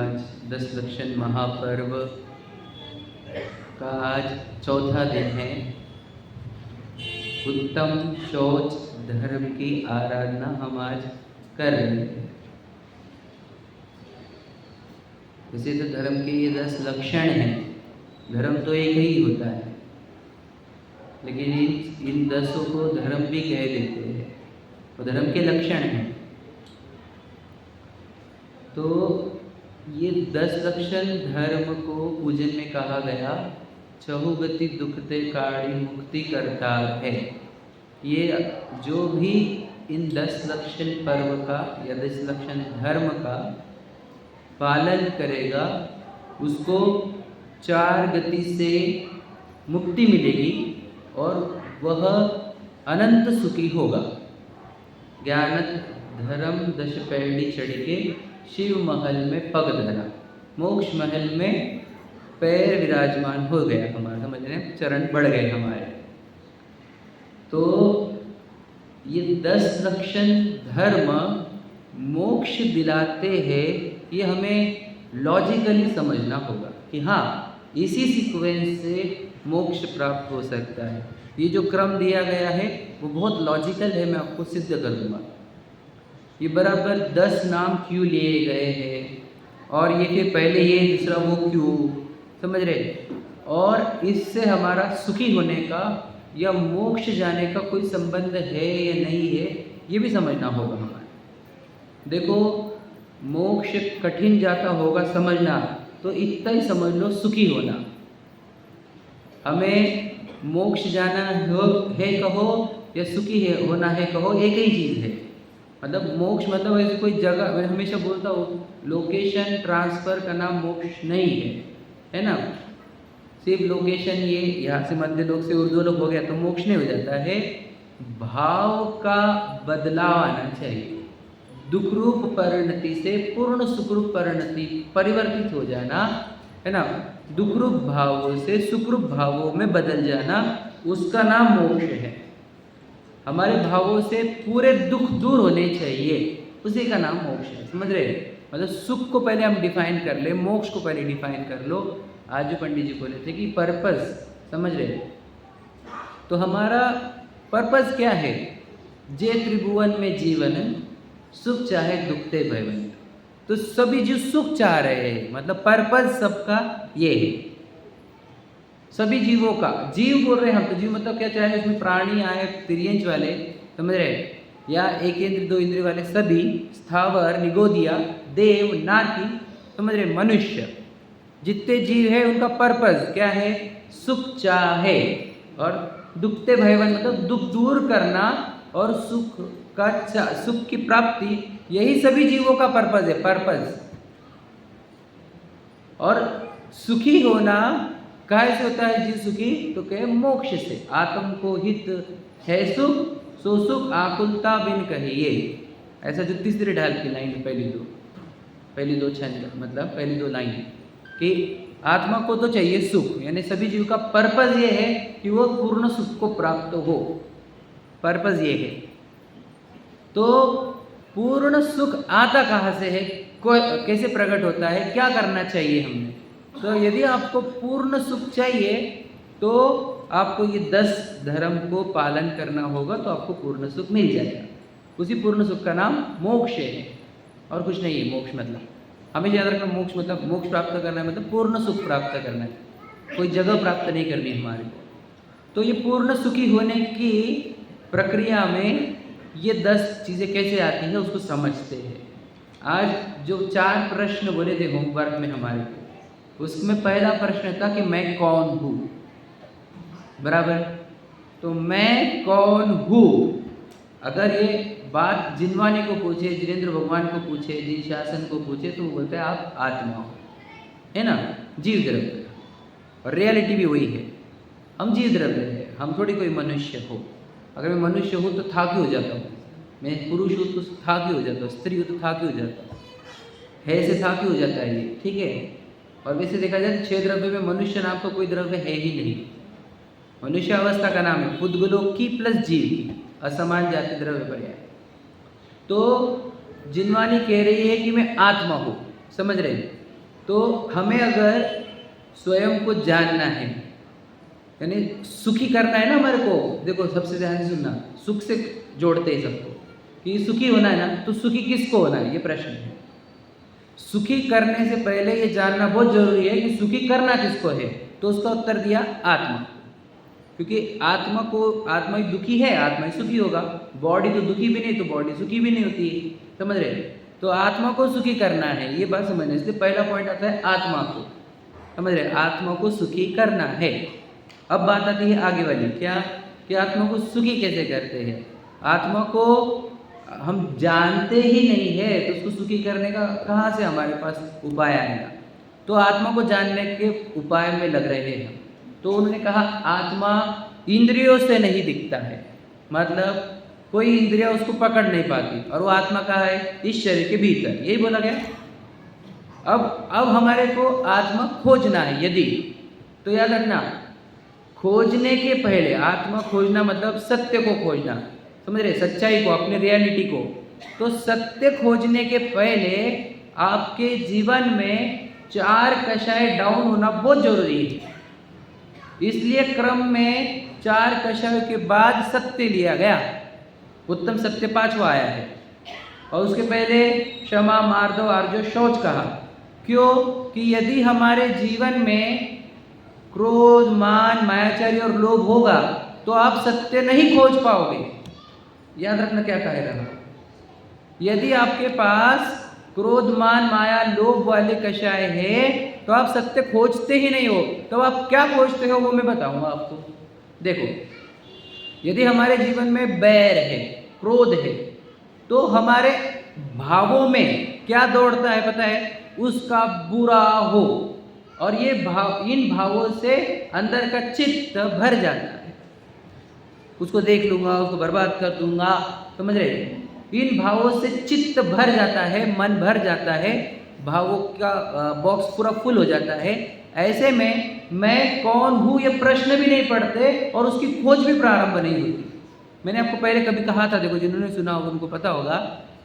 आज 10 लक्षण महापर्व का आज चौथा दिन है। उत्तम शौच धर्म की आराधना हम आज कर रहे हैं। वैसे तो धर्म के ये 10 लक्षण हैं। धर्म तो एक ही होता है, लेकिन इन 10 को धर्म भी कह देते हैं और धर्म के लक्षण हैं। तो ये 10 लक्षण धर्म को पूजन में कहा गया चहुगति दुखते काड़ी मुक्ति करतार है। ये जो भी इन 10 लक्षण पर्व का या 10 लक्षण धर्म का पालन करेगा उसको 4 गति से मुक्ति मिलेगी और वह अनंत सुखी होगा। ज्ञानत धर्म 10 पैड़ी चढ़ के शिव महल में पग धरा, मोक्ष महल में पैर विराजमान हो गया। हमारा समझ रहे हैं, चरण बढ़ गए हमारे। तो ये 10 लक्षण धर्म मोक्ष दिलाते हैं, ये हमें लॉजिकली समझना होगा कि हाँ, इसी सीक्वेंस से मोक्ष प्राप्त हो सकता है। ये जो क्रम दिया गया है वो बहुत लॉजिकल है, मैं आपको सिद्ध कर दूंगा। ये बराबर 10 नाम क्यों लिए गए हैं और ये फिर पहले ये दूसरा वो क्यों, समझ रहे। और इससे हमारा सुखी होने का या मोक्ष जाने का कोई संबंध है या नहीं है, ये भी समझना होगा हमारे। देखो, मोक्ष कठिन जाता होगा समझना, तो इतना ही समझ लो सुखी होना। हमें मोक्ष जाना है कहो या सुखी है होना है कहो, एक ही चीज़ है। मतलब मोक्ष मतलब ऐसे कोई जगह, मैं हमेशा बोलता हूँ लोकेशन ट्रांसफ़र का नाम मोक्ष नहीं है ना। सिर्फ लोकेशन ये यहाँ से मध्य लोक से ऊर्ध्व लोक हो गया तो मोक्ष नहीं हो जाता है। भाव का बदलाव आना चाहिए। दुख रूप परिणति से पूर्ण सुखरूप परिणति परिवर्तित हो जाना है ना। दुख रूप भावों से सुखरूप भावों में बदल जाना, उसका नाम मोक्ष है। हमारे भावों से पूरे दुख दूर होने चाहिए, उसी का नाम मोक्ष है। समझ रहे। मतलब सुख को पहले हम डिफाइन कर ले, मोक्ष को पहले डिफाइन कर लो। आज जो पंडित जी बोले थे कि पर्पस, समझ रहे। तो हमारा पर्पस क्या है? जे त्रिभुवन में जीवन सुख चाहे दुखते भयवन। तो सभी जीव सुख चाह रहे हैं, मतलब पर्पस सबका ये है। सभी जीवों का, जीव बोल रहे हैं हम तो, जीव मतलब क्या चाहे उसमें प्राणी आए तिर्यंच वाले, समझ रहे, या एक इंद्र दो इंद्र वाले सभी, स्थावर निगोदिया देव नाती, समझ रहे, मनुष्य, जितने जीव है उनका पर्पस क्या है? सुख चाहे और दुखते भयवन मतलब दुख दूर करना और सुख की प्राप्ति, यही सभी जीवों का पर्पस है। पर्पस और सुखी होना काहे से होता है जीव सुखी? तो कहे मोक्ष से। आत्म को हित है सुख, सो सुख आकुलता बिन कहिए। ऐसा जो तीसरे ढाल की लाइन है, पहली दो छंद मतलब पहली 2 लाइन कि आत्मा को तो चाहिए सुख, यानी सभी जीव का पर्पस ये है कि वो पूर्ण सुख को प्राप्त हो। पर्पस ये है। तो पूर्ण सुख आता कहाँ से है, कैसे प्रकट होता है, क्या करना चाहिए हमने? तो यदि आपको पूर्ण सुख चाहिए तो आपको ये 10 धर्म को पालन करना होगा, तो आपको पूर्ण सुख मिल जाएगा। उसी पूर्ण सुख का नाम मोक्ष है और कुछ नहीं है। मोक्ष मतलब हमें याद रखना, मोक्ष मतलब मोक्ष प्राप्त करना है, मतलब पूर्ण सुख प्राप्त करना है, कोई जगह प्राप्त नहीं करनी हमारे को। तो ये पूर्ण सुखी होने की प्रक्रिया में ये 10 चीज़ें कैसे आती हैं उसको समझते हैं। आज जो 4 प्रश्न बोले थे होमवर्क में हमारे को, उसमें पहला प्रश्न था कि मैं कौन हूँ, बराबर। तो मैं कौन हूँ, अगर ये बात जिनवाने को पूछे, जिनेंद्र भगवान को पूछे, जी शासन को पूछे, तो वो बोलते हैं आप आत्मा हो, है ना, जीव द्रव्य। और रियलिटी भी वही है, हम जीव द्रव्य है, हम थोड़ी कोई मनुष्य हो। अगर मैं मनुष्य हूँ तो थाकी हो जाता हूँ, मैं पुरुष हूँ तो थाकी हो जाता हूँ, स्त्री हूँ तो थाकी हो जाता हूँ, है से थाकी हो जाता है ये, ठीक है। और वैसे देखा जाए तो 6 द्रव्य में मनुष्य नाम का कोई द्रव्य है ही नहीं। मनुष्य अवस्था का नाम है पुद्गलों की प्लस जीव की, असमान जाति द्रव्य पर्याय। तो जिनवानी कह रही है कि मैं आत्मा हूँ, समझ रहे हैं। तो हमें अगर स्वयं को जानना है, यानी सुखी करना है ना हमारे को, देखो सबसे ध्यान से सुनना, सुख से जोड़ते हैं सबको कि सुखी होना है ना, तो सुखी किसको होना है, ये प्रश्न है। सुखी करने से पहले ये जानना बहुत जरूरी है कि सुखी करना किसको है, तो उसका उत्तर दिया आत्मा, क्योंकि आत्मा ही दुखी है, आत्मा ही सुखी होगा। बॉडी तो दुखी भी नहीं तो बॉडी सुखी भी नहीं होती है, समझ रहे। तो आत्मा को सुखी करना है, ये बात समझना। इसलिए पहला पॉइंट आता है आत्मा को, समझ रहे, आत्मा को सुखी करना है। अब बात आती है आगे वाली, क्या कि आत्मा को सुखी कैसे करते हैं। आत्मा को हम जानते ही नहीं है तो उसको सुखी करने का कहाँ से हमारे पास उपाय आएगा। तो आत्मा को जानने के उपाय में लग रहे हैं। तो उन्होंने कहा आत्मा इंद्रियों से नहीं दिखता है, मतलब कोई इंद्रिया उसको पकड़ नहीं पाती, और वो आत्मा कहाँ है, इस शरीर के भीतर, यही बोला गया। अब हमारे को आत्मा खोजना है यदि, तो याद रखना, खोजने के पहले, आत्मा खोजना मतलब सत्य को खोजना, समझ रहे, सच्चाई को, अपने रियलिटी को। तो सत्य खोजने के पहले आपके जीवन में 4 कषाय डाउन होना बहुत जरूरी है। इसलिए क्रम में 4 कषायों के बाद सत्य लिया गया, उत्तम सत्य 5वां आया है, और उसके पहले क्षमा, मार्दव, आर्जव, शौच कहा। क्यों कि यदि हमारे जीवन में क्रोध, मान, मायाचारी और लोभ होगा तो आप सत्य नहीं खोज पाओगे। याद रखना क्या कह रहा हूं, यदि आपके पास क्रोध, मान, माया, लोभ वाले कषाय है तो आप सत्य खोजते ही नहीं हो। तो आप क्या खोजते हो वो मैं बताऊंगा आपको। देखो, यदि हमारे जीवन में बैर है, क्रोध है, तो हमारे भावों में क्या दौड़ता है पता है, उसका बुरा हो, और ये भाव, इन भावों से अंदर का चित्त भर जाता है। उसको देख लूंगा, उसको बर्बाद कर दूंगा, समझ रहे। इन भावों से चित्त भर जाता है, मन भर जाता है, भावों का बॉक्स पूरा फुल हो जाता है। ऐसे में मैं कौन हूँ ये प्रश्न भी नहीं पड़ते और उसकी खोज भी प्रारंभ नहीं होती। मैंने आपको पहले कभी कहा था, देखो जिन्होंने सुना होगा उनको पता होगा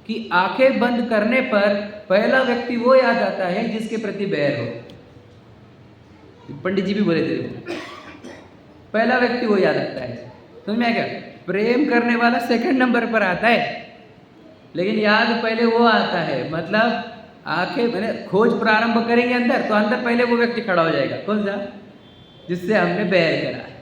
कि आंखें बंद करने पर पहला व्यक्ति वो याद आता है जिसके प्रति बैर हो। पंडित जी भी बोले थे, पहला व्यक्ति वो याद आता है। समझ में आ गया, प्रेम करने वाला सेकंड नंबर पर आता है, लेकिन याद पहले वो आता है। मतलब आंखें मैंने खोज प्रारंभ करेंगे अंदर, तो अंदर पहले वो व्यक्ति खड़ा हो जाएगा, कौन सा, जिससे हमने बैर करा है।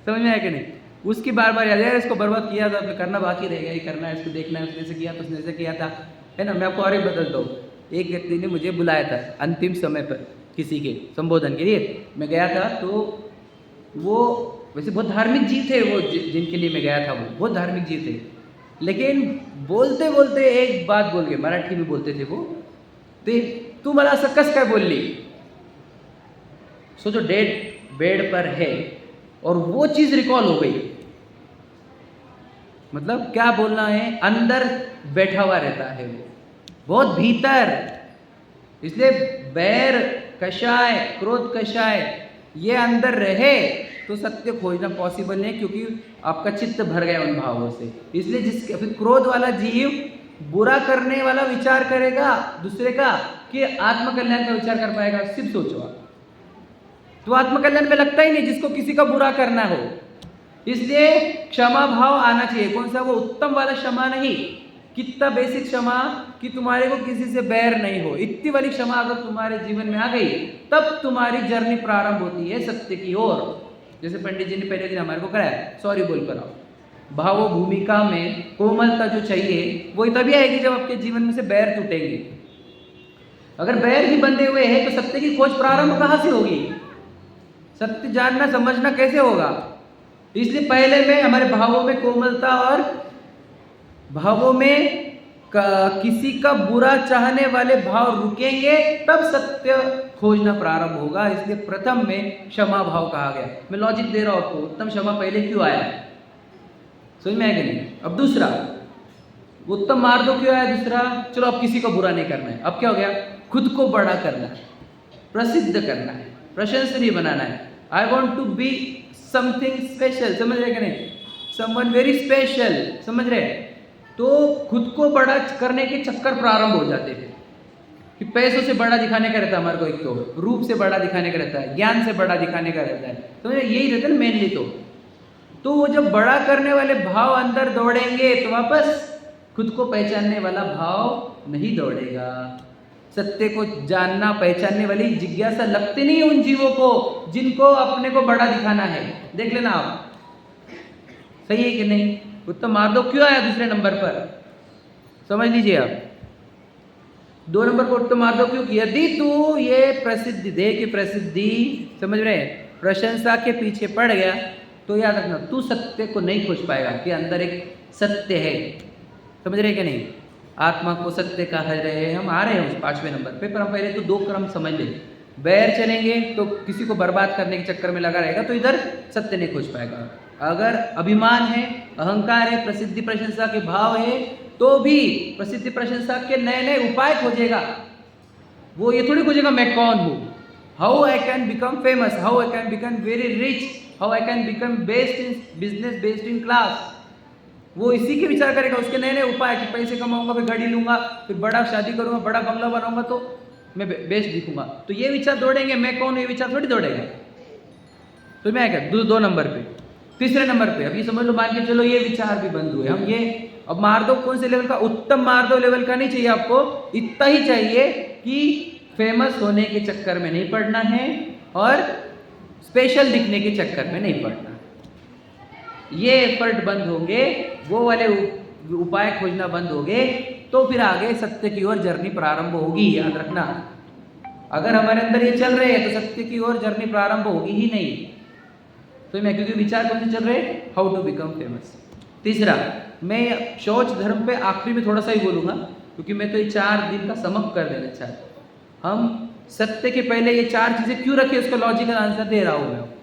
समझ में आया कि नहीं, उसकी बार बार याद है, इसको बर्बाद किया था, करना बाकी रहेगा, ये करना है, इसको देखना है, उसने ऐसे किया तो उसने ऐसे किया था, है ना। मैं आपको और एक बदलता हूँ। एक व्यक्ति ने मुझे बुलाया था अंतिम समय पर किसी के संबोधन के लिए, मैं गया था। तो वो वैसे बहुत धार्मिक जी थे, वो जिनके लिए मैं गया था वो बहुत धार्मिक जी थे, लेकिन बोलते बोलते एक बात बोल गए, मराठी में बोलते थे वो, ते तू मला असं कस काय बोलली। सोचो, डेड बेड पर है और वो चीज रिकॉल हो गई। मतलब क्या बोलना है, अंदर बैठा हुआ रहता है वो, बहुत भीतर। इसलिए बैर कषाय, क्रोध कषाय, ये अंदर रहे तो सत्य खोजना पॉसिबल नहीं, क्योंकि आपका चित्त भर गया उन भावों से। इसलिए जिसके फिर क्रोध वाला जीव बुरा करने वाला विचार करेगा दूसरे का, कि आत्मकल्याण का विचार कर पाएगा। सिर्फ सोचो आप, तो आत्मकल्याण में लगता ही नहीं जिसको किसी का बुरा करना हो। इसलिए क्षमा भाव आना चाहिए। कौन सा, वो उत्तम वाला क्षमा नहीं, कितना बेसिक क्षमा कि तुम्हारे को किसी से बैर नहीं हो। इतनी वाली क्षमा अगर तुम्हारे जीवन में आ गई तब तुम्हारी जर्नी प्रारंभ होती है सत्य की ओर। जैसे पंडित जी ने पहले दिन हमारे को कराया, सॉरी बोल कर आओ। भावो भूमिका में कोमलता जो चाहिए वही तभी आएगी जब आपके जीवन में से बैर टूटेंगे। अगर बैर ही बंधे हुए हैं तो सत्य की खोज प्रारंभ कहाँ से होगी, सत्य जानना समझना कैसे होगा। इसलिए पहले में हमारे भावों में कोमलता और भावों में किसी का बुरा चाहने वाले भाव रुकेंगे तब सत्य खोजना प्रारंभ होगा। इसलिए प्रथम में क्षमा भाव कहा गया। मैं लॉजिक दे रहा हूं आपको, उत्तम क्षमा पहले क्यों आया, समझ में आएगा नहीं। अब दूसरा, उत्तम मार्ग क्यों आया दूसरा, चलो अब किसी को बुरा नहीं करना है। अब क्या हो गया, खुद को बड़ा करना है, प्रसिद्ध करना है, प्रशंसनीय बनाना है। I want to be something special, समझ रहे कि नहीं, समवन वेरी स्पेशल, समझ रहे। तो खुद को बड़ा करने के चक्कर प्रारंभ हो जाते थे। कि पैसों से बड़ा दिखाने का रहता है हमारे को, एक तो रूप से बड़ा दिखाने का रहता है, ज्ञान से बड़ा दिखाने का रहता है, तो यही रहता है ना मेनली। तो वो जब बड़ा करने वाले भाव अंदर दौड़ेंगे तो वापस खुद को पहचानने वाला भाव नहीं दौड़ेगा। सत्य को जानना पहचानने वाली जिज्ञासा लगती नहीं उन जीवों को जिनको अपने को बड़ा दिखाना है। देख लेना आप, सही है कि नहीं? उत्तम मार्दव क्यों आया दूसरे नंबर पर, समझ लीजिए आप। 2 नंबर पर उत्तम मार्दव क्यों? यदि तू ये प्रसिद्धि, देह की प्रसिद्धि, समझ रहे, प्रशंसा के पीछे पड़ गया तो याद रखना तू सत्य को नहीं खोज पाएगा कि अंदर एक सत्य है। समझ रहे कि नहीं? आत्मा को सत्य कहा रहे हैं। हम आ रहे हैं उस 5वें नंबर पे, पर हम पहले तो 2 क्रम समझ लें। बैर चलेंगे तो किसी को बर्बाद करने के चक्कर में लगा रहेगा तो इधर सत्य नहीं खोज पाएगा। अगर अभिमान है, अहंकार है, प्रसिद्धि प्रशंसा के भाव है, तो भी प्रसिद्धि प्रशंसा के नए नए उपाय खोजेगा। वो ये थोड़ी खोजेगा मैं कौन हूँ, how I can become famous, how I can become very rich, how I can become best in business, best in class. वो इसी के विचार करेगा, उसके नए नए उपाय कि पैसे कमाऊंगा, फिर गाड़ी लूंगा, फिर बड़ा शादी करूंगा, बड़ा बंगला बनाऊंगा तो मैं बेस्ट दिखूंगा। तो ये विचार दौड़ेंगे, मैं कौन हूँ, ये विचार थोड़ी दौड़ेगा। तो मैं क्या 2 नंबर पे, 3 नंबर पे अब ये समझ लो, मान के चलो ये विचार भी बंद हुए। हम ये अब मार्दव कौन से लेवल का? उत्तम मार्दव लेवल का नहीं चाहिए आपको, इतना ही चाहिए कि फेमस होने के चक्कर में नहीं पड़ना है और स्पेशल दिखने के चक्कर में नहीं पड़ना। ये एफर्ट बंद होंगे, वो वाले उपाय खोजना बंद होंगे, तो फिर आगे सत्य की ओर जर्नी प्रारंभ होगी। याद रखना, अगर हमारे अंदर ये चल रहे हैं तो सत्य की ओर जर्नी प्रारंभ होगी ही नहीं। तो मैं क्योंकि विचार कौन से चल रहे? How to become famous. तीसरा, मैं शौच धर्म पे आखिरी में थोड़ा सा ही बोलूंगा क्योंकि मैं तो ये 4 दिन का समक कर देना चाहता। हम सत्य के पहले ये 4 चीजें क्यों रखे, उसका लॉजिकल आंसर दे रहा हूं मैं आपको।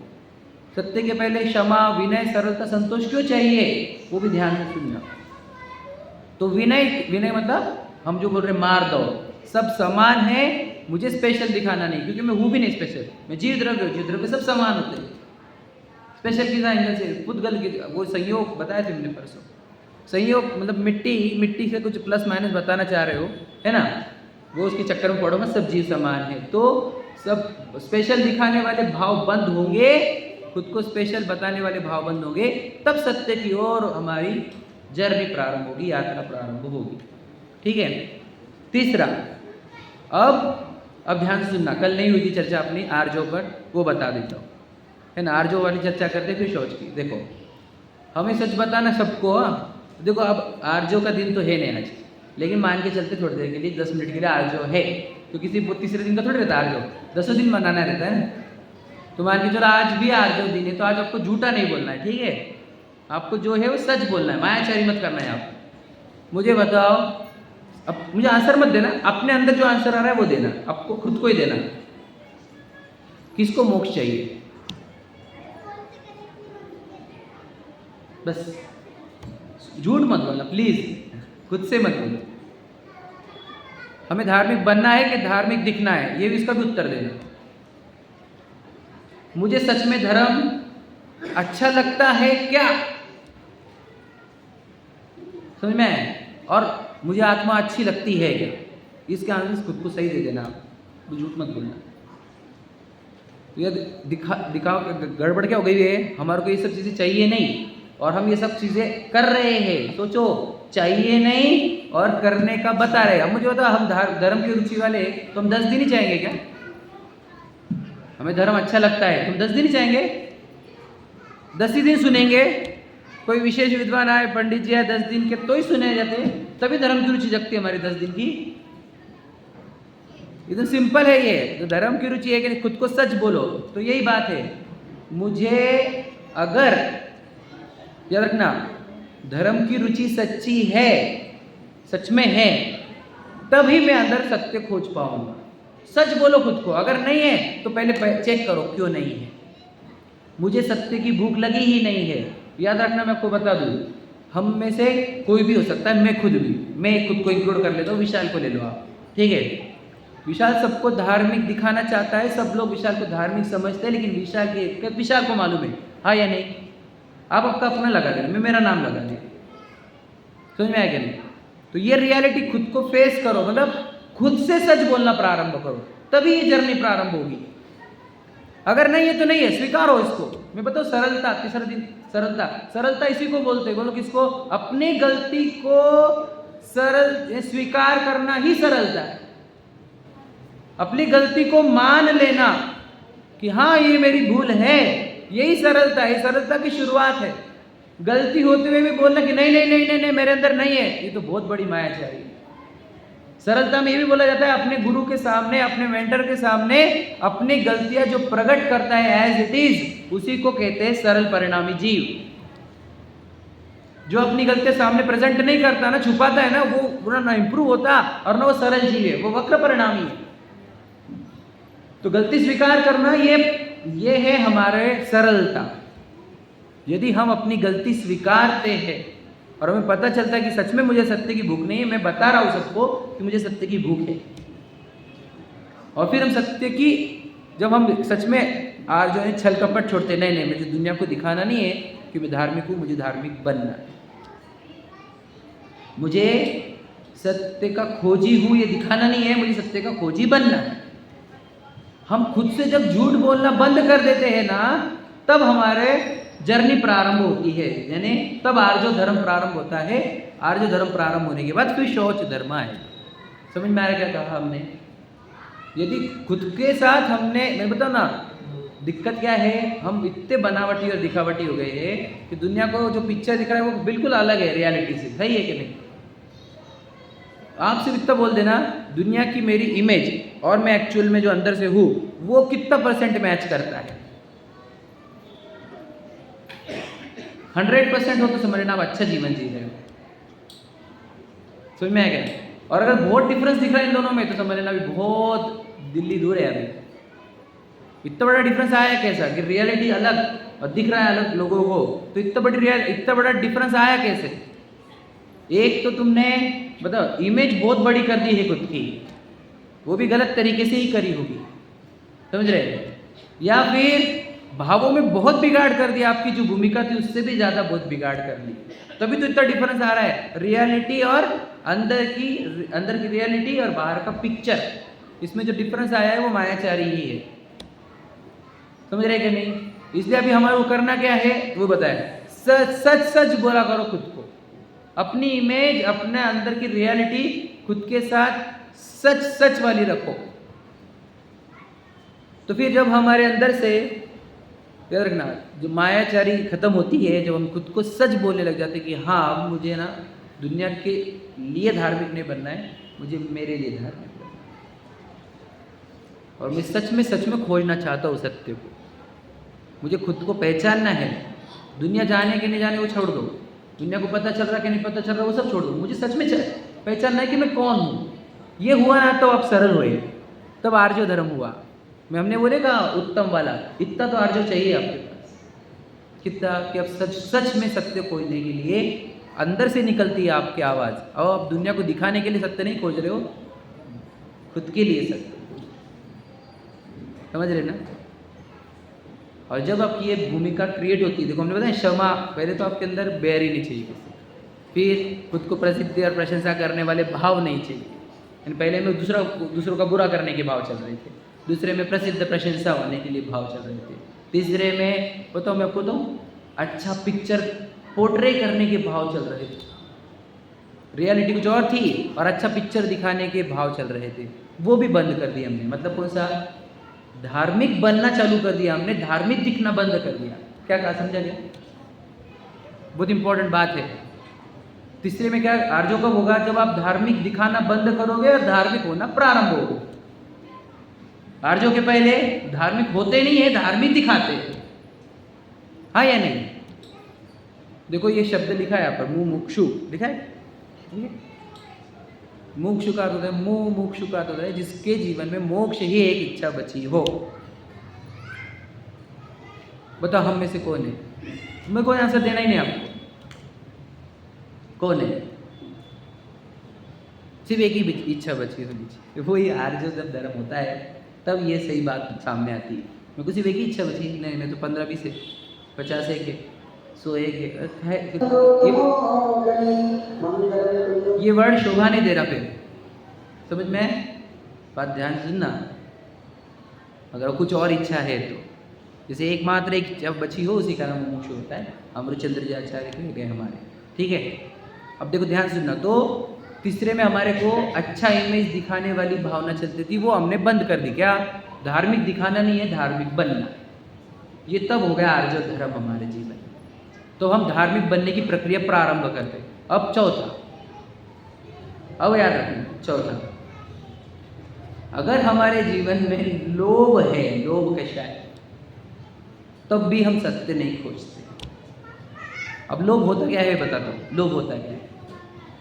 सत्य के पहले क्षमा, विनय, सरलता, संतोष क्यों चाहिए, वो भी ध्यान से सुनना। तो विनय मतलब हम जो बोल रहे मार दो, सब समान है, मुझे स्पेशल दिखाना नहीं क्योंकि मैं हूं भी नहीं स्पेशल। मैं जीव द्रव्य सब समान होते हैं। स्पेशल किस एंगल से? पुद्गल की, वो संयोग बताया थे मैंने परसों। संयोग मतलब मिट्टी से कुछ प्लस माइनस बताना चाह रहे हो, है ना? वो उसके चक्कर में पड़ोगे, सब जीव समान है। तो सब स्पेशल दिखाने वाले भाव बंद होंगे, खुद को स्पेशल बताने वाले भाव बंद होंगे, तब सत्य की ओर हमारी जर्नी प्रारंभ होगी, यात्रा प्रारंभ होगी। ठीक है। तीसरा, अब ध्यान से सुनना, कल नहीं हुई थी चर्चा अपनी आर्जों पर, वो बता देता हूँ, है ना? आर्जों वाली चर्चा करते फिर शौच की। देखो, हमें सच बताना सबको। देखो, अब आर्जों का दिन तो है नहीं आज, लेकिन मान के चलते थोड़ी देर के लिए 10 मिनट के लिए आर्जो है, तो किसी तीसरे दिन का थोड़ी रहता आर्जो, 10 दिन मनाना रहता है। तो मान के चलो आज भी आर्जव दिन है, तो आज आपको झूठा नहीं बोलना है, ठीक है? आपको जो है वो सच बोलना है, मायाचारी मत करना है। आप मुझे बताओ, अब मुझे आंसर मत देना, अपने अंदर जो आंसर आ रहा है वो देना, आपको खुद को ही देना। किसको मोक्ष चाहिए? बस झूठ मत बोलना प्लीज, खुद से मत बोलो। हमें धार्मिक बनना है कि धार्मिक दिखना है, ये भी इसका भी उत्तर देना। मुझे सच में धर्म अच्छा लगता है क्या, समझ में आया? और मुझे आत्मा अच्छी लगती है क्या, इसके आंसर खुद को सही दे देना, झूठ मत बोलना। ये दिखाओ गड़बड़ क्या हो गई है, हमारे को ये सब चीज़ें चाहिए नहीं और हम ये सब चीज़ें कर रहे हैं। सोचो, चाहिए नहीं और करने का बता रहे। अब मुझे बताओ, हम धर्म की रुचि वाले तो हम 10 दिन ही चाहेंगे क्या? हमें धर्म अच्छा लगता है, तुम 10 दिन ही चाहेंगे? 10 ही दिन सुनेंगे? कोई विशेष विद्वान आए, पंडित जी आए 10 दिन के, तो ही सुने जाते, तभी धर्म की रुचि जगती है हमारी 10 दिन की। एकदम सिंपल है ये। तो धर्म की रुचि है कि खुद को सच बोलो, तो यही बात है। मुझे अगर याद रखना, धर्म की रुचि सच्ची है, सच में है, तभी मैं अंदर सत्य खोज पाऊंगा। सच बोलो खुद को, अगर नहीं है तो पहले चेक करो क्यों नहीं है। मुझे सत्य की भूख लगी ही नहीं है। याद रखना, मैं आपको बता दूं, हम में से कोई भी हो सकता है, मैं खुद भी, मैं खुद को इंक्लूड कर लेता हूँ, विशाल को ले लो आप, ठीक है? विशाल सबको धार्मिक दिखाना चाहता है, सब लोग विशाल को धार्मिक समझते हैं, लेकिन विशाल को मालूम है, हाँ या नहीं? आप आपका अपना लगा देना, मैं मेरा नाम लगा दिया, समझ में आया क्या नहीं? तो ये रियलिटी खुद को फेस करो। मतलब खुद से सच बोलना प्रारंभ करो, तभी ये जर्नी प्रारंभ होगी। अगर नहीं है तो नहीं है, स्वीकारो इसको। मैं बताऊँ सरलता, तीसरा दिन सरलता। सरलता इसी को बोलते हैं, बोलो किसको? अपनी गलती को सरल स्वीकार करना ही सरलता है। अपनी गलती को मान लेना कि हाँ ये मेरी भूल है, यही सरलता है। सरलता की शुरुआत है। गलती होते हुए भी बोलना कि नहीं नहीं नहीं नहीं नहीं मेरे अंदर नहीं है, ये तो बहुत बड़ी मायाचारी है। सरलता में ये भी बोला जाता है अपने गुरु के सामने, अपने मेंटर के सामने अपनी गलतियां जो प्रकट करता है एज इट इज, उसी को कहते हैं सरल परिणामी जीव। जो अपनी गलतियां सामने प्रेजेंट नहीं करता ना, छुपाता है ना, वो ना इंप्रूव होता और ना वो सरल जीव है, वो वक्र परिणामी है। तो गलती स्वीकार करना ये है हमारे सरलता। यदि हम अपनी गलती स्वीकारते हैं और हमें पता चलता है कि सच में मुझे सत्य की भूख नहीं है, मैं बता रहा हूं सबको कि मुझे सत्य की भूख है, और फिर हम सत्य की, जब हम सच में जो है छल कपट छोड़ते, नहीं नहीं मुझे दुनिया को दिखाना नहीं है कि मैं धार्मिक हूं, मुझे धार्मिक बनना है, मुझे सत्य का खोजी हूं ये दिखाना नहीं है, मुझे सत्य का खोजी बनना है। हम खुद से जब झूठ बोलना बंद कर देते हैं ना, तब हमारे जर्नी प्रारंभ होती है, यानी तब आर्जो धर्म प्रारंभ होता है। आर्जो धर्म प्रारंभ होने के बाद फिर शौच धर्म है। समझ में आ रहा क्या कहा हमने? यदि खुद के साथ हमने, मैं बताऊं ना, दिक्कत क्या है, हम इतने बनावटी और दिखावटी हो गए हैं कि दुनिया को जो पिक्चर दिख रहा है वो बिल्कुल अलग है रियलिटी से। सही है कि नहीं? आप सिर्फ इतना बोल देना, दुनिया की मेरी इमेज और मैं एक्चुअल में जो अंदर से हूं वो कितना % मैच करता है। 100% हो तो समझ लेना आप अच्छा जीवन जी रहे हो। समझ में आ गया? और अगर बहुत डिफरेंस दिख रहा है इन दोनों में तो समझ लेना अभी बहुत दिल्ली दूर है। अभी इतना बड़ा डिफरेंस आया कैसा कि रियलिटी अलग और दिख रहा है अलग लोगों को, तो इतना बड़ा डिफरेंस आया कैसे? एक तो तुमने बताओ इमेज बहुत बड़ी कर दी है खुद की, वो भी गलत तरीके से ही करी होगी, समझ रहे? या फिर भावों में बहुत बिगाड़ कर दिया, आपकी जो भूमिका थी उससे भी ज्यादा बहुत बिगाड़ कर दी, तभी तो इतना डिफरेंस आ रहा है। रियलिटी और अंदर की रियलिटी और बाहर का पिक्चर, इसमें जो डिफरेंस आया है वो मायाचारी ही है। समझ रहे कि नहीं? इसलिए अभी हमारे को करना क्या है वो बताए, सच सच बोला करो खुद को, अपनी इमेज, अपने अंदर की रियलिटी खुद के साथ सच सच वाली रखो। तो फिर जब हमारे अंदर से, याद रखना, जो मायाचारी खत्म होती है, जब हम खुद को सच बोलने लग जाते हैं कि हाँ अब मुझे ना दुनिया के लिए धार्मिक नहीं बनना है, मुझे मेरे लिए धार्मिक बनना है, और मैं सच में खोजना चाहता हूँ सत्य को, मुझे खुद को पहचानना है। दुनिया जाने के नहीं जाने वो छोड़ दो, दुनिया को पता चल रहा कि नहीं पता चल रहा वो सब छोड़ दो, मुझे सच में पहचानना है कि मैं कौन हूँ। ये हुआ ना तो आप सरल हुए, तब आर्जो धर्म हुआ। मैं हमने बोले कहा उत्तम वाला, इतना तो आर्जो चाहिए आपके पास, कितना कि अब सच में सत्य खोजने के लिए अंदर से निकलती है आपकी आवाज़। अब आप दुनिया को दिखाने के लिए सत्य नहीं खोज रहे हो, खुद के लिए सत्य, समझ रहे ना? और जब आपकी ये भूमिका क्रिएट होती है, देखो हमने बताया क्षमा, पहले तो आपके अंदर बैर ही नहीं चाहिए किसी, फिर खुद को प्रसिद्धि और प्रशंसा करने वाले भाव नहीं चाहिए, यानी पहले में दूसरों का बुरा करने के भाव चल रहे थे, दूसरे में प्रसिद्ध प्रशंसा होने के लिए भाव चल रहे थे, तीसरे में बताओ मैं आपको तो अच्छा पिक्चर पोर्ट्रे करने के भाव चल रहे थे, रियलिटी कुछ और थी और अच्छा पिक्चर दिखाने के भाव चल रहे थे, वो भी बंद कर दिया हमने। मतलब कौन सा? धार्मिक बनना चालू कर दिया हमने, धार्मिक दिखना बंद कर दिया। क्या कहा, समझा गया? बहुत इंपॉर्टेंट बात है। तीसरे में क्या आर्जो कब होगा? जब आप धार्मिक दिखाना बंद करोगे और धार्मिक होना प्रारंभ होगा। आर्जो के पहले धार्मिक होते नहीं है, धार्मिक दिखाते हैं, हाँ या नहीं? देखो ये शब्द लिखा है यहाँ पर, मुमुक्षु लिखा है, मोक्ष का अर्थ होता है, मोक्ष का अर्थ होता है जिसके जीवन में मोक्ष ही एक इच्छा बची हो। बताओ हम में से कौन है? मैं कोई आंसर देना ही नहीं आपको, कौन है? सिर्फ एक ही इच्छा बची होनी चाहिए, वही आर्जो जब धर्म होता है तब ये सही बात सामने आती है। मैं कुछ सिर्फ एक ही इच्छा बची नहीं, मैं तो 15-20 है, 50 है के 100 है, ये वर्ड शोभा नहीं दे रहा फिर, समझ में आए? बात ध्यान से सुनना। अगर कुछ और इच्छा है तो, जैसे एकमात्र एक जब बची हो उसी का नाम मोक्ष होता है। अमृतचंद्र जी आचार्य कह गए हमारे, ठीक है। अब देखो ध्यान से सुनना। तो तीसरे में हमारे को अच्छा इमेज दिखाने वाली भावना चलती थी, वो हमने बंद कर दी। क्या? धार्मिक दिखाना नहीं है, धार्मिक बनना। ये तब हो गया आर्य धर्म हमारे जीवन में। तो हम धार्मिक बनने की प्रक्रिया प्रारंभ करते। अब चौथा, अब याद रखना चौथा, अगर हमारे जीवन में लोभ है, लोभ कैसा है, तब भी हम सत्य नहीं खोजते। अब लोभ होता क्या है बताता हूँ। लोभ होता क्या है,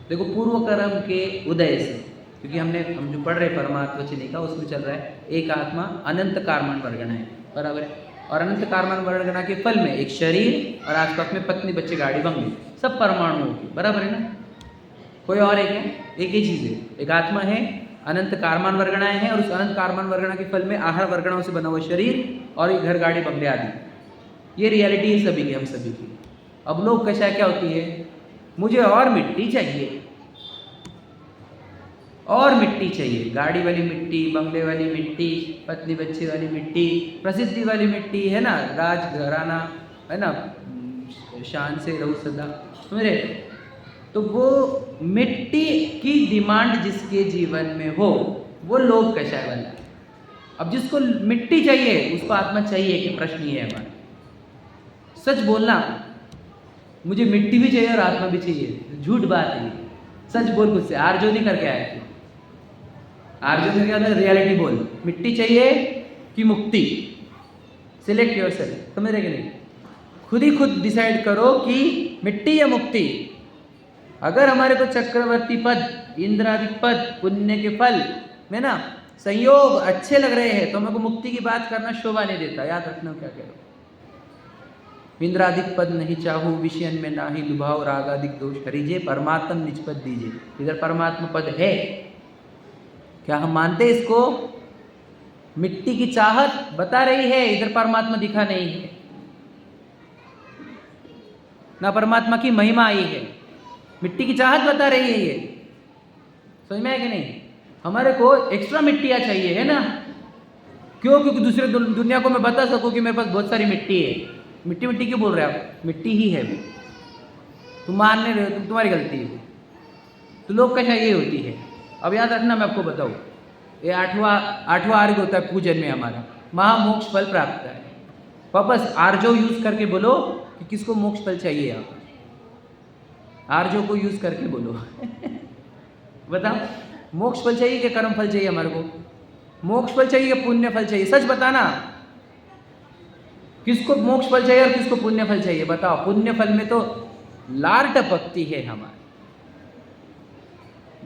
देखो पूर्व कर्म के उदय से, क्योंकि हम जो पढ़ रहे परमात्मा चिन्ह का, उसमें चल रहा है एक आत्मा अनंत कारमान वर्गणा है, बराबर है। और अनंत कारमान वर्गणा के फल में एक शरीर और आसपास में पत्नी बच्चे गाड़ी बंगले, सब परमाणुओं की, बराबर है ना। कोई और एक है, एक ही चीज़ है, एक आत्मा है, अनंत कारमान वर्गणाएं हैं, और उस अनंत कारमान वर्गणा के फल में आहार वर्गणाओं से बना हुआ शरीर और ये घर गाड़ी बंगले आदि। ये रियलिटी है सभी की, हम सभी की। अब लोग कैसा क्या होती है, मुझे और मिट्टी चाहिए, और मिट्टी चाहिए, गाड़ी वाली मिट्टी, बंगले वाली मिट्टी, पत्नी बच्चे वाली मिट्टी, प्रसिद्धि वाली मिट्टी, है ना, राज घराना, है ना, शान से रहू सदा, समझ रहे। तो वो मिट्टी की डिमांड जिसके जीवन में हो, वो लोभ कैसा है वाला। अब जिसको मिट्टी चाहिए उसको आत्मा चाहिए कि प्रश्न ये है हमारा। सच बोलना, मुझे मिट्टी भी चाहिए और आत्मा भी चाहिए, झूठ बात है। सच बोल खुद से। आर्जो नहीं करके आए थे, आर्जो ने क्या था, रियलिटी बोल, मिट्टी चाहिए कि मुक्ति, सिलेक्ट योरसेल्फ, समझ रहे कि नहीं। खुद ही खुद डिसाइड करो कि मिट्टी या मुक्ति। अगर हमारे को चक्रवर्ती पद, इंद्रादिक पद, पुण्य के फल में ना संयोग अच्छे लग रहे हैं, तो मेरे को मुक्ति की बात करना शोभा नहीं देता। याद रखना क्या कह रहा हूं। इंद्रादिक पद नहीं चाहू, विषयन में ना ही लुभाओ, रागादिक दोष हरिजे, परमात्म निज पद दीजिए। इधर परमात्मा पद है, क्या हम मानते इसको? मिट्टी की चाहत बता रही है, इधर परमात्मा दिखा नहीं है ना, परमात्मा की महिमा आई है, मिट्टी की चाहत बता रही है। ये समझ में है कि नहीं। हमारे को एक्स्ट्रा मिट्टियाँ चाहिए, है ना। क्यों? क्योंकि दूसरे दुनिया को मैं बता सकूं कि मेरे पास बहुत सारी मिट्टी है। मिट्टी मिट्टी क्यों बोल रहे हैं आप? मिट्टी ही है वो, तुम मान नहीं रहे हो, तुम्हारी गलती है। तो लोग कैसा ये होती है। अब याद रखना, मैं आपको बताऊँ, ये आठवां आर्ग होता है पूजन में हमारा, महामोक्ष फल प्राप्त है। वापस आर्जो यूज करके बोलो कि किसको मोक्ष फल चाहिए। यहाँ पर आर्जो को यूज करके बोलो बताओ, मोक्ष फल चाहिए कि कर्म फल चाहिए? हमारे को मोक्ष फल चाहिए कि पुण्य फल चाहिए? सच बताना, किसको मोक्ष फल चाहिए और किसको पुण्य फल चाहिए? बताओ। पुण्य फल में तो लार टपकती है हमारी।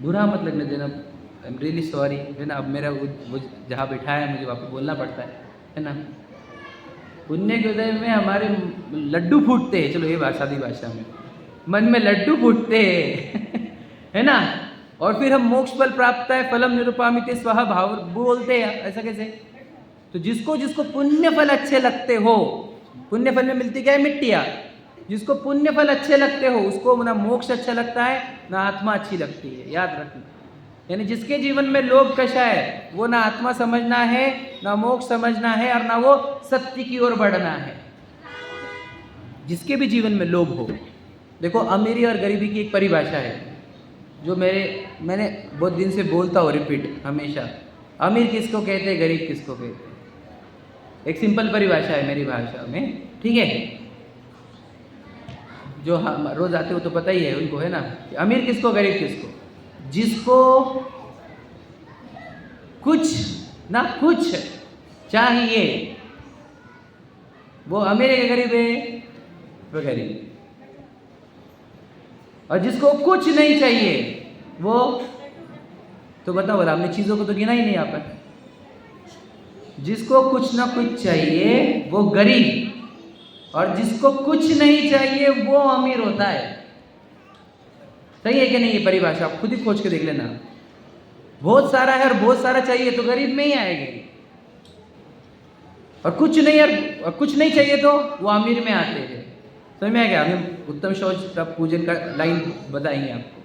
बुरा मत लगने देना, आई एम रियली सॉरी, है ना। अब मेरा वो जहाँ बैठा है मुझे वापस बोलना पड़ता है ना। पुण्य के उदय में हमारे लड्डू फूटते हैं, चलो ये सादी भाषा में, मन में लड्डू फूटते हैं है ना। और फिर हम मोक्ष फल प्राप्त है, फलम निरुपामिते स्वहा भाव बोलते हैं। ऐसा कैसे? तो जिसको जिसको पुण्य फल अच्छे लगते हो, पुण्य फल में मिलती क्या है? मिट्टियाँ। जिसको पुण्य फल अच्छे लगते हो उसको ना मोक्ष अच्छा लगता है ना आत्मा अच्छी लगती है। याद रखना, यानी जिसके जीवन में लोभ कैसा है, वो ना आत्मा समझना है, ना मोक्ष समझना है, और ना वो सत्य की ओर बढ़ना है। जिसके भी जीवन में लोभ हो। देखो, अमीरी और गरीबी की एक परिभाषा है जो मैंने बहुत दिन से बोलता हूँ, रिपीट हमेशा। अमीर किसको कहते हैं, गरीब किसको कहते हैं? एक सिंपल परिभाषा है मेरी भाषा में, ठीक है। जो हम रोज आते हो तो पता ही है उनको, है ना, कि अमीर किसको, गरीब किसको? जिसको कुछ ना कुछ चाहिए वो अमीर है, गरीब है, वो गरीब। और जिसको कुछ नहीं चाहिए वो, तो बताओ, हमने चीजों को तो गिना ही नहीं यहाँ पर। जिसको कुछ ना कुछ चाहिए वो गरीब, और जिसको कुछ नहीं चाहिए वो अमीर होता है। सही है कि नहीं? ये परिभाषा आप खुद ही खोज के देख लेना। बहुत सारा है और बहुत सारा चाहिए तो गरीब में ही आएंगे, और कुछ नहीं और कुछ नहीं चाहिए तो वो अमीर में आते हैं। समझ में आएगा? हम उत्तम शौच पूजन का लाइन बताएंगे आपको।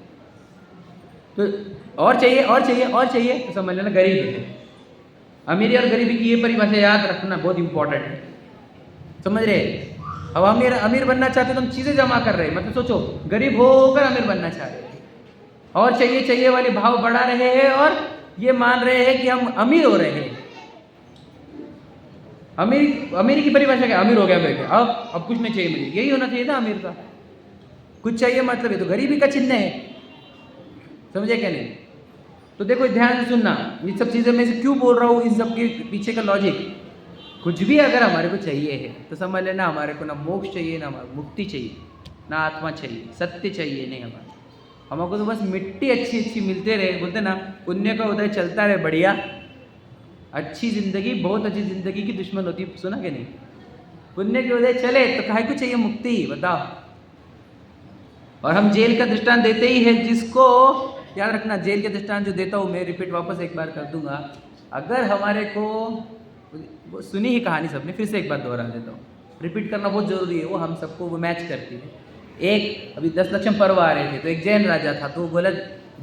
तो और चाहिए और चाहिए और चाहिए, तो समझ लेना गरीब है। अमीरी और गरीबी की ये परिभाषा याद रखना बहुत इंपॉर्टेंट है, समझ रहे। अब अमीर बनना चाहते तो हम चीज़ें जमा कर रहे हैं, मतलब सोचो गरीब होकर अमीर बनना चाह रहे हैं, और चाहिए चाहिए वाले भाव बढ़ा रहे हैं, और ये मान रहे हैं कि हम अमीर हो रहे हैं। अमीर की परिभाषा क्या, अमीर हो गया मैं, अब कुछ नहीं चाहिए मुझे, यही होना चाहिए ना अमीर का। कुछ चाहिए मतलब ये तो गरीबी का चिन्ह है, समझे क्या नहीं। तो देखो ध्यान से सुनना, ये सब चीज़ें मैं क्यों बोल रहा हूँ, इन सब के पीछे का लॉजिक। कुछ भी अगर हमारे को चाहिए है तो समझ लेना हमारे को ना मोक्ष चाहिए, ना मुक्ति चाहिए, ना आत्मा चाहिए, सत्य चाहिए नहीं हमको तो बस मिट्टी अच्छी अच्छी मिलते रहे, बोलते ना पुण्य का उदय चलता रहे बढ़िया। अच्छी जिंदगी बहुत अच्छी जिंदगी की दुश्मन होती, सुना कि नहीं। पुण्य के उदय चले तो काहे को चाहिए मुक्ति, बताओ। और हम जेल का दृष्टांत देते ही है, जिसको याद रखना, जेल के दृष्टांत जो देता हूँ मैं, रिपीट वापस एक बार कर दूंगा। अगर हमारे को सुनी ही कहानी सबने, फिर से एक बार दोहरा देता हूँ, रिपीट करना बहुत जरूरी है, वो हम सबको वो मैच करती है। एक अभी 10 लक्षण पर्व आ रहे थे, तो एक जैन राजा था, तो वो बोला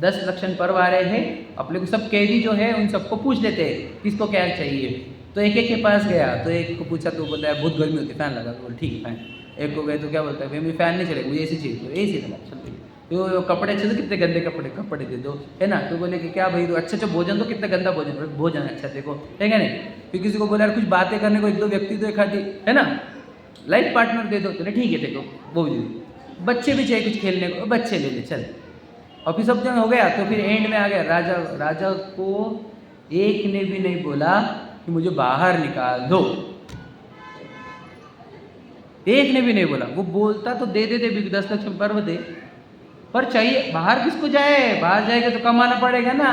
10 लक्षण पर्व आ रहे हैं, अपने को सब कैदी जो है उन सबको पूछ लेते हैं किसको क्या चाहिए। तो एक एक के पास गया, तो एक को पूछा तो बोलता है बहुत गर्मी होती है, फैन लगा, तो बोल ठीक है फैन। एक को गए तो क्या बोलता है भाई मुझे फैन नहीं चलेगा, मुझे एसी चाहिए, तो एसी लगा चलते। तो कपड़े अच्छे, तो कितने गंदे कपड़े दे दो, है ना। तो बोले कि क्या भाई, तो अच्छा भोजन, तो कितना गंदा भोजन, भोजन अच्छा देखो, है क्या नहीं। फिर किसी को बोला यार कुछ बातें करने को, एक दो व्यक्ति तो एक आधी, है ना, लाइफ पार्टनर दे दो, तो ठीक है देखो वो भी दे दो। बच्चे भी चाहिए कुछ खेलने को, बच्चे ले ले चल। और फिर सब जन हो गया, तो फिर एंड में आ गया राजा को एक ने भी नहीं बोला कि मुझे बाहर निकाल दो, एक ने भी नहीं बोला। वो बोलता तो दे दे 10 लक्षण पर्व दे, पर चाहिए बाहर किसको जाए, बाहर जाएगा तो कमाना पड़ेगा ना,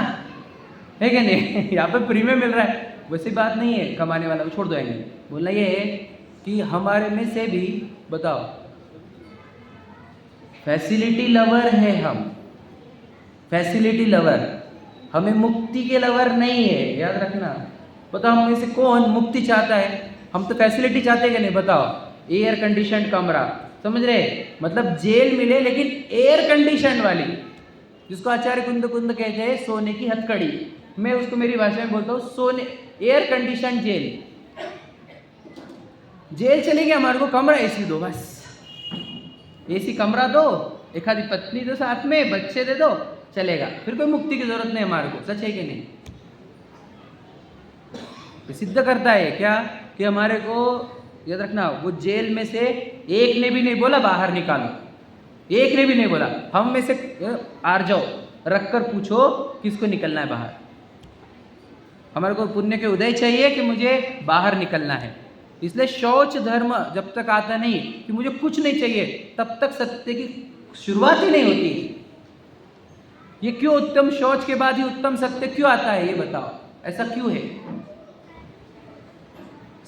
है क्या नहीं। यहाँ पे फ्री में मिल रहा है, वैसी बात नहीं है, कमाने वाला को छोड़ देंगे। बोलना ये है कि हमारे में से भी बताओ फैसिलिटी लवर है हम, फैसिलिटी लवर, हमें मुक्ति के लवर नहीं है, याद रखना। बताओ हम में से कौन मुक्ति चाहता है, हम तो फैसिलिटी चाहते हैं कि नहीं, बताओ। एयर कंडीशन कमरा, समझ रहे, मतलब जेल मिले लेकिन एयर कंडीशन वाली, जिसको आचार्य कुंद कहते हैं सोने की हथकड़ी, मैं उसको मेरी भाषा में बोलता हूँ सोने, एयर कंडीशन जेल। जेल चलेगी हमारे को कमरा एसी दो, बस एसी कमरा दो, एक आधी पत्नी दो साथ में, बच्चे दे दो, चलेगा, फिर कोई मुक्ति की जरूरत नहीं हमारे को। सच है कि नहीं। सिद्ध करता है क्या कि हमारे को, याद रखना, वो जेल में से एक ने भी नहीं बोला बाहर निकालो, एक ने भी नहीं बोला। हम में से आ जाओ, रख कर पूछो किसको निकलना है बाहर। हमारे को पुण्य के उदय चाहिए कि मुझे बाहर निकलना है। इसलिए शौच धर्म जब तक आता नहीं कि मुझे कुछ नहीं चाहिए, तब तक सत्य की शुरुआत ही नहीं होती। ये क्यों उत्तम शौच के बाद ही उत्तम सत्य क्यों आता है, ये बताओ, ऐसा क्यों है।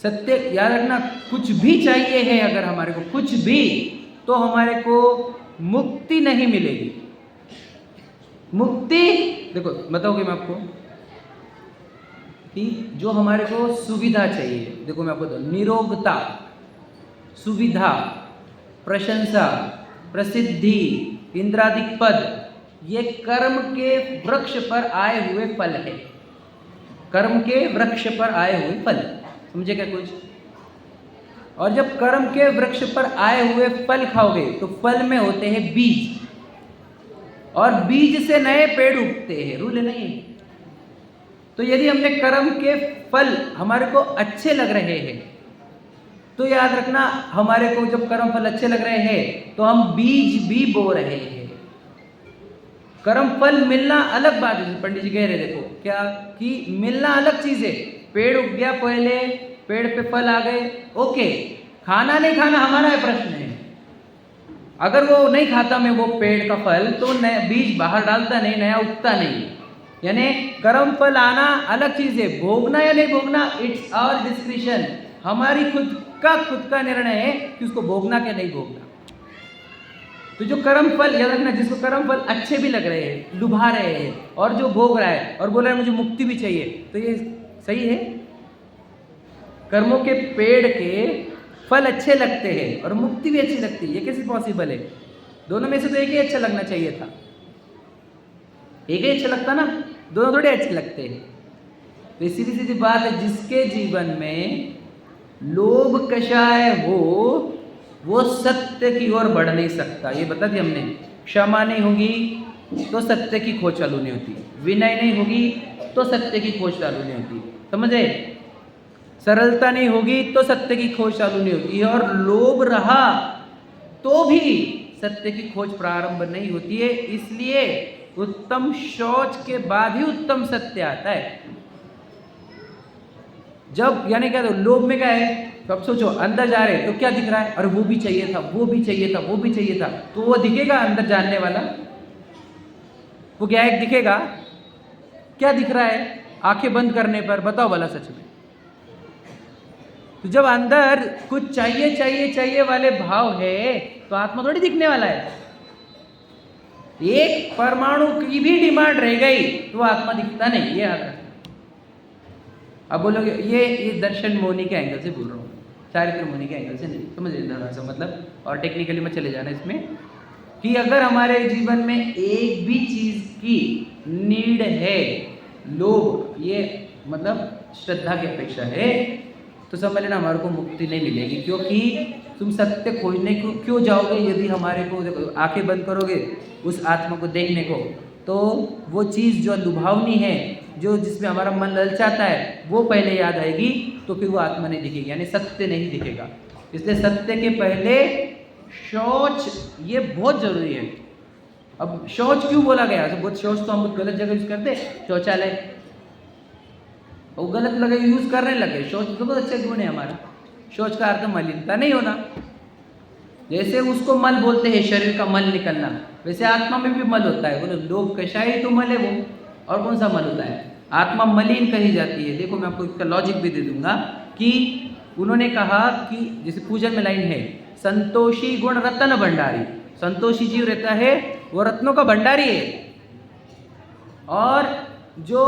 सत्य याद रखना, कुछ भी चाहिए है अगर हमारे को, कुछ भी, तो हमारे को मुक्ति नहीं मिलेगी। मुक्ति देखो बताओगे मैं आपको कि जो हमारे को सुविधा चाहिए, देखो मैं आपको बताऊं, निरोगता, सुविधा, प्रशंसा, प्रसिद्धि, इंद्रादिक पद, ये कर्म के वृक्ष पर आए हुए फल है। कर्म के वृक्ष पर आए हुए फल, समझे क्या कुछ। और जब कर्म के वृक्ष पर आए हुए फल खाओगे तो फल में होते हैं बीज, और बीज से नए पेड़ उगते हैं, रूल नहीं है। तो यदि हमने कर्म के फल हमारे को अच्छे लग रहे हैं, तो याद रखना हमारे को जब कर्म फल अच्छे लग रहे हैं तो हम बीज भी बो रहे हैं। कर्म फल मिलना अलग बात है, पंडित जी कह रहे देखो क्या कि मिलना अलग चीज है। पेड़ उग गया, पहले पेड़ पे फल आ गए, ओके, खाना नहीं खाना हमारा है प्रश्न है। अगर वो नहीं खाता मैं वो पेड़ का फल, तो नया बीज बाहर डालता नहीं, नया उगता नहीं। यानी कर्म फल आना अलग चीज है, भोगना या नहीं भोगना इट्स आवर डिस्क्रिशन, हमारी खुद का निर्णय है कि उसको भोगना क्या नहीं भोगना। तो जो कर्म फल, याद रखना, जिसको कर्म फल अच्छे भी लग रहे हैं, लुभा रहे हैं, और जो भोग रहा है और बोल रहा है मुझे मुक्ति भी चाहिए, तो ये सही है। कर्मों के पेड़ के फल अच्छे लगते हैं और मुक्ति भी अच्छी लगती है, ये कैसे पॉसिबल है। दोनों में से तो एक ही अच्छा लगना चाहिए था। एक ही अच्छा लगता ना, दोनों थोड़े अच्छे लगते हैं। तो सीधी सीधी बात है, जिसके जीवन में लोभ कषाय हो वो सत्य की ओर बढ़ नहीं सकता। ये बता दिया हमने। क्षमा नहीं होगी तो सत्य की खोज चालू नहीं होती, विनय नहीं होगी तो सत्य की खोज चालू नहीं होती, समझे? सरलता नहीं होगी तो सत्य की खोज चालू नहीं होती है, और लोभ रहा तो भी सत्य की खोज प्रारंभ नहीं होती है। इसलिए उत्तम शौच के बाद ही उत्तम सत्य आता है। जब यानी क्या, तो लोभ में क्या है, तो अब सोचो अंदर जा रहे तो क्या दिख रहा है, अरे वो भी चाहिए था, वो भी चाहिए था, वो भी चाहिए था, तो वो दिखेगा अंदर जानने वाला, वो क्या है दिखेगा? क्या दिख रहा है आंखें बंद करने पर? बताओ भला सच में। तो जब अंदर कुछ चाहिए चाहिए चाहिए वाले भाव है तो आत्मा थोड़ी दिखने वाला है। एक परमाणु की भी डिमांड रह गई तो आत्मा दिखता नहीं, ये याद रखना। अब बोलोगे ये दर्शन मोनी के एंगल से बोल रहा हूँ, चारित्र मुनि के एंगल से नहीं, समझ लेना सा मतलब। और टेक्निकली मत चले जाना इसमें, कि अगर हमारे जीवन में एक भी चीज की नीड है, लोभ ये मतलब श्रद्धा की अपेक्षा है, तो समझ लेना हमारे को मुक्ति नहीं मिलेगी। क्योंकि तुम सत्य खोजने को क्यों जाओगे यदि हमारे को आंखें बंद करोगे उस आत्मा को देखने को, तो वो चीज़ जो लुभावनी है, जो जिसमें हमारा मन ललचाता है, वो पहले याद आएगी, तो फिर वो आत्मा नहीं दिखेगी, यानी सत्य नहीं दिखेगा। इसलिए सत्य के पहले शौच ये बहुत जरूरी है। अब शौच क्यों बोला गया? तो बहुत शौच तो हम बहुत गलत जगह यूज करते, शौचालय वो गलत लगे यूज करने लगे। शौच तो बहुत अच्छा गुण है हमारा। शौच का अर्थ मलिनता नहीं होना। जैसे उसको मल बोलते हैं, शरीर का मल निकलना, वैसे आत्मा में भी मल होता है। बोलो लोभ कषाय तो मल है वो, और कौन सा मल होता है? आत्मा मलिन कही जाती है। देखो मैं आपको इसका लॉजिक भी दे दूंगा कि उन्होंने कहा कि जैसे पूजन में लाइन है, संतोषी गुण रत्न भंडारी। संतोषी जीव रहता है वो रत्नों का भंडारी है, और जो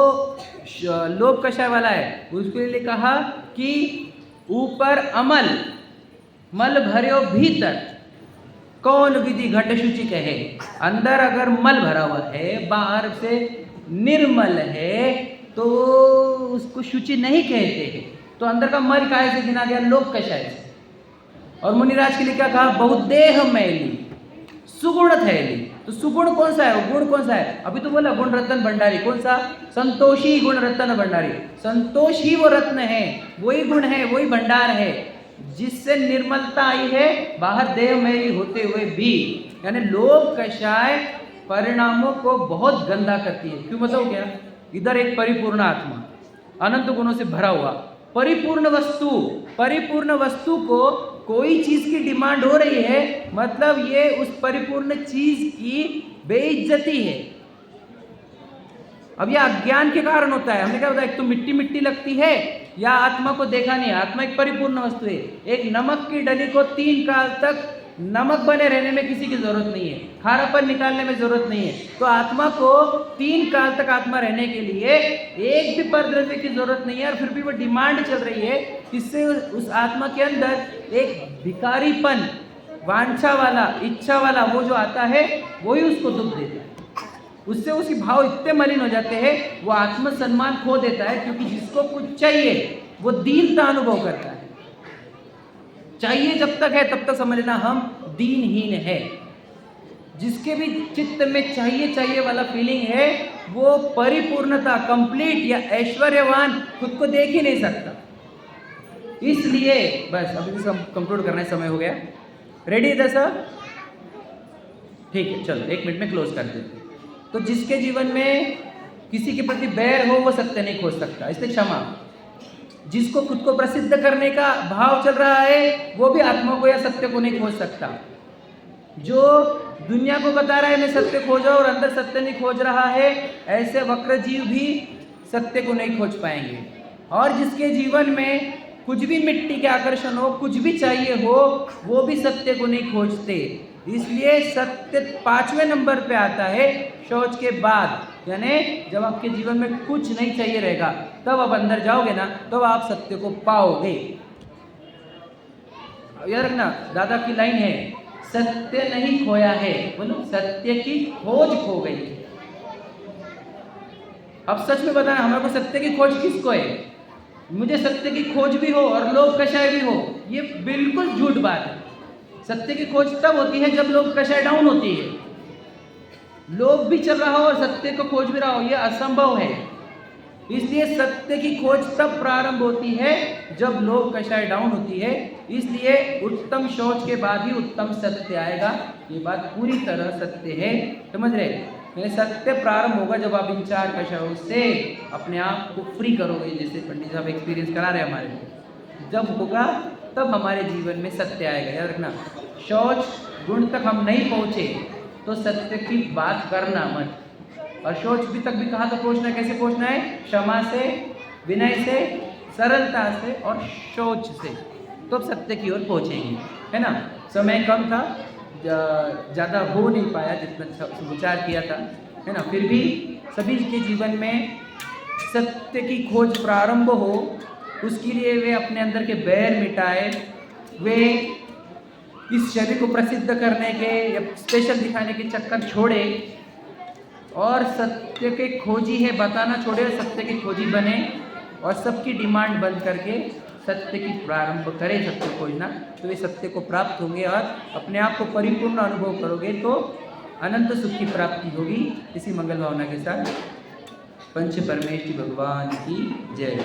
लोभ कषाय वाला है उसके लिए कहा कि ऊपर अमल मल भर्यो भीतर कौन विधि घट शुचि कहे। अंदर अगर मल भरा हुआ है, बाहर से निर्मल है, तो उसको शुचि नहीं कहते हैं। तो अंदर का मल काहे से गिना गया? लोभ कषाय से। और मुनिराज के लिए क्या कहा? बहुत देह मैली सुगुण थैली। तो सुगुण कौन सा है? वो गुण कौन सा है? अभी तो बोला गुण रत्न भंडारी। कौन सा? संतोषी गुण रत्न भंडारी। संतोष ही वो रत्न है, वही गुण है, वही भंडार है जिससे निर्मलता आई है, बाहर देह मैली होते हुए भी। यानी लोभ कषाय परिणामों को बहुत गंदा करती है। क्यों बताओ क्या? इधर एक परिपूर्ण आत्मा अनंत गुणों से भरा हुआ परिपूर्ण वस्तु को कोई चीज की डिमांड हो रही है, मतलब ये उस परिपूर्ण चीज की बेइज्जती है। अब यह अज्ञान के कारण होता है। हमने क्या बताया? एक तो मिट्टी मिट्टी लगती है, या आत्मा को देखा नहीं। आत्मा एक परिपूर्ण वस्तु है। एक नमक की डली को 3 काल तक नमक बने रहने में किसी की जरूरत नहीं है, खारापन निकालने में जरूरत नहीं है। तो आत्मा को 3 काल तक आत्मा रहने के लिए एक भी परद्रव्य की जरूरत नहीं है, और फिर भी वो डिमांड चल रही है। इससे उस आत्मा के अंदर एक भिखारीपन, वांछा वाला, इच्छा वाला वो जो आता है, वही उसको दुख देता है। उससे उसके भाव इतने मलिन हो जाते हैं, वो आत्मसम्मान खो देता है। क्योंकि जिसको कुछ चाहिए वो दीनता अनुभव करता है। चाहिए जब तक है तब तक समझ लेना हम दीनहीन है। जिसके भी चित्त में चाहिए चाहिए वाला फीलिंग है, वो परिपूर्णता, कंप्लीट या ऐश्वर्यवान खुद को देख ही नहीं सकता। इसलिए बस अभी भी कंक्लूड करने समय हो गया। रेडी है सर? ठीक है, चलो 1 मिनट में क्लोज कर देते। तो जिसके जीवन में किसी के प्रति बैर हो वो सत्य नहीं खोज सकता, इसलिए क्षमा। जिसको खुद को प्रसिद्ध करने का भाव चल रहा है, वो भी आत्मा को या सत्य को नहीं खोज सकता। जो दुनिया को बता रहा है मैं सत्य खोजा, और अंदर सत्य नहीं खोज रहा है, ऐसे वक्र जीव भी सत्य को नहीं खोज पाएंगे। और जिसके जीवन में कुछ भी मिट्टी के आकर्षण हो, कुछ भी चाहिए हो, वो भी सत्य को नहीं खोजते। इसलिए सत्य 5वें नंबर पे आता है शौच के बाद। यानी जब आपके जीवन में कुछ नहीं चाहिए रहेगा, तब आप अंदर जाओगे ना, तब आप सत्य को पाओगे। याद रखना, दादा की लाइन है, सत्य नहीं खोया है, बोलो सत्य की खोज खो गई है। अब सच में बताना, हमारे को सत्य की खोज किसको है? मुझे सत्य की खोज भी हो और लोक कषाय भी हो, ये बिल्कुल झूठ बात है। सत्य की खोज तब होती है जब लोक कषाय डाउन होती है। लोक भी चल रहा हो और सत्य को खोज भी रहा हो, ये असंभव है। इसलिए सत्य की खोज तब प्रारंभ होती है जब लोक कषाय डाउन होती है। इसलिए उत्तम शौच के बाद ही उत्तम सत्य आएगा। ये बात पूरी तरह सत्य है, समझ रहे? यानी सत्य प्रारंभ होगा जब आप इन 4 कषायों से अपने आप को फ्री करोगे, जैसे पंडित साहब एक्सपीरियंस करा रहे हैं हमारे को। जब होगा तब हमारे जीवन में सत्य आएगा। याद रखना, शौच गुण तक हम नहीं पहुँचे तो सत्य की बात करना मत। और शौच भी तक भी कहाँ तक पहुँचना है, कैसे पहुँचना है? क्षमा से, विनय से, सरलता से और शौच से, तो सत्य की ओर पहुँचेंगे, है ना। समय कम था, ज़्यादा हो नहीं पाया जितना विचार किया था, है ना। फिर भी सभी के जीवन में सत्य की खोज प्रारंभ हो, उसके लिए वे अपने अंदर के बैर मिटाए, वे इस शरीर को प्रसिद्ध करने के या स्पेशल दिखाने के चक्कर छोड़े और सत्य के खोजी है बताना छोड़े, सत्य के खोजी बने और सबकी डिमांड बंद करके सत्य की प्रारंभ करें, सत्य खोजना। तो वे सत्य को प्राप्त होंगे और अपने आप को परिपूर्ण अनुभव करोगे तो अनंत सुख की प्राप्ति होगी। इसी मंगल भावना के साथ पंच परमेश्वरी भगवान की जय।